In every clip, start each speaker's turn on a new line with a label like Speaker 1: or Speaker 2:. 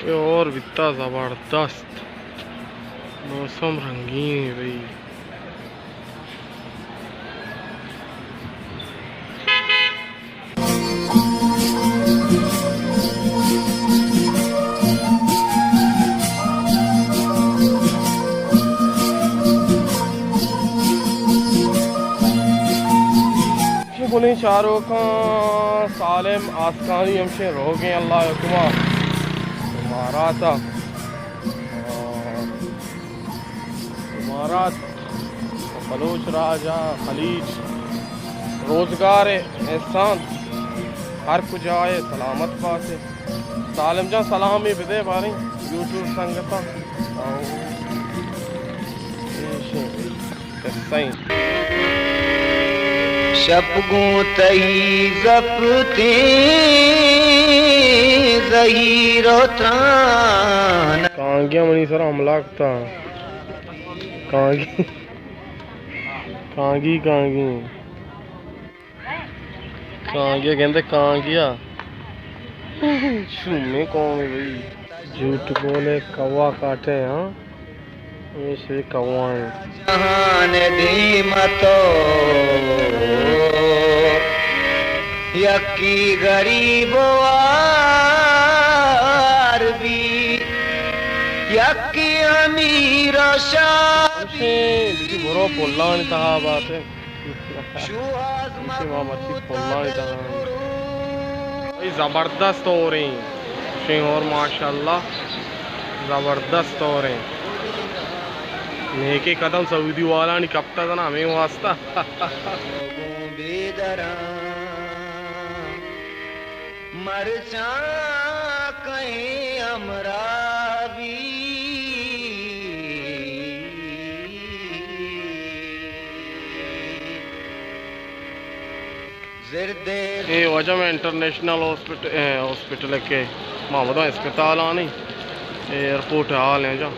Speaker 1: और इतना ज़बरदस्त मौसम रंगीन है भाई। बोले चारों का सालिम आसकानी हमसे रोगे अल्लाह हुक्मा तुम्हारा था इमारत बलोच राजा खलीज रोजगार एहसान हर कुछ आए सलामत पासे सालिम जा सलाम ही बिदे बारी यूट्यूब संगता सही
Speaker 2: शबगू तई जपते जहीरो त्रान
Speaker 1: कांगिया मनी सर हमला करता कांगी कांगी कांगी कांगिया कहते कांगिया झूमे कौन है भाई झूठ बोले कौवा काटे। हाँ ऐसे कौवा है
Speaker 2: जहान दी मतो यकी गरीब वार भी यकी अमीर शादी
Speaker 1: बुरो पोल्ला नहीं था बात है भाई जबरदस्त हो रही शें और माशाल्लाह जबरदस्त हो रहे हैं। नेके कदम सऊदी वाला नहीं कपता था ना हमें वास्ता
Speaker 2: मरचा कहीं अमरावी
Speaker 1: ये वजह में इंटरनेशनल हॉस्पिटल के मोहम्मद अस्पताल आनी एयरपोर्ट हाल है जो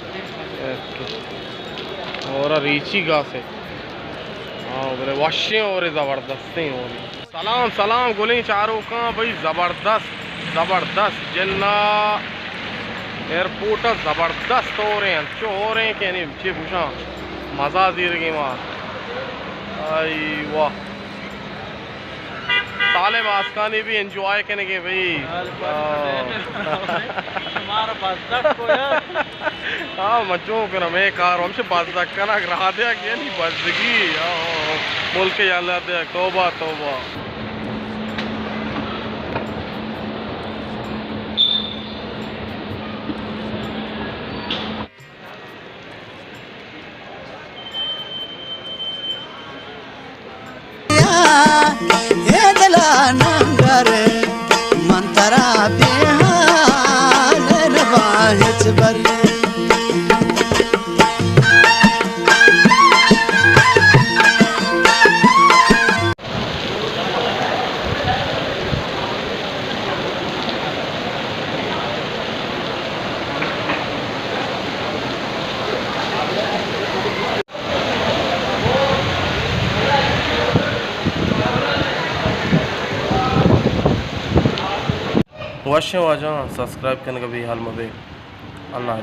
Speaker 1: और रीची गा से हाँ बोले वाशे और ज़बरदस्त हो रही। सलाम सलाम गोली चारों का भाई ज़बरदस्त ज़बरदस्त जिन्ना एयरपोर्ट ज़बरदस्त हो रहे हैं जो हो रहे हैं क्या नहीं मुझे पूछा मज़ा दे रही वहाँ आई वाह साले आसकानी भी एंजॉय करने के भाई हाँ मचो कर मैं कार हमसे बात करना रहा दिया क्या नहीं बजगी मुल्क याद दे तौबा तौबा
Speaker 2: नंगर मंतरा बेहाल नवाहिज बर
Speaker 1: वश वाजा सब्सक्राइब करने का भी हाल में अल्लाह।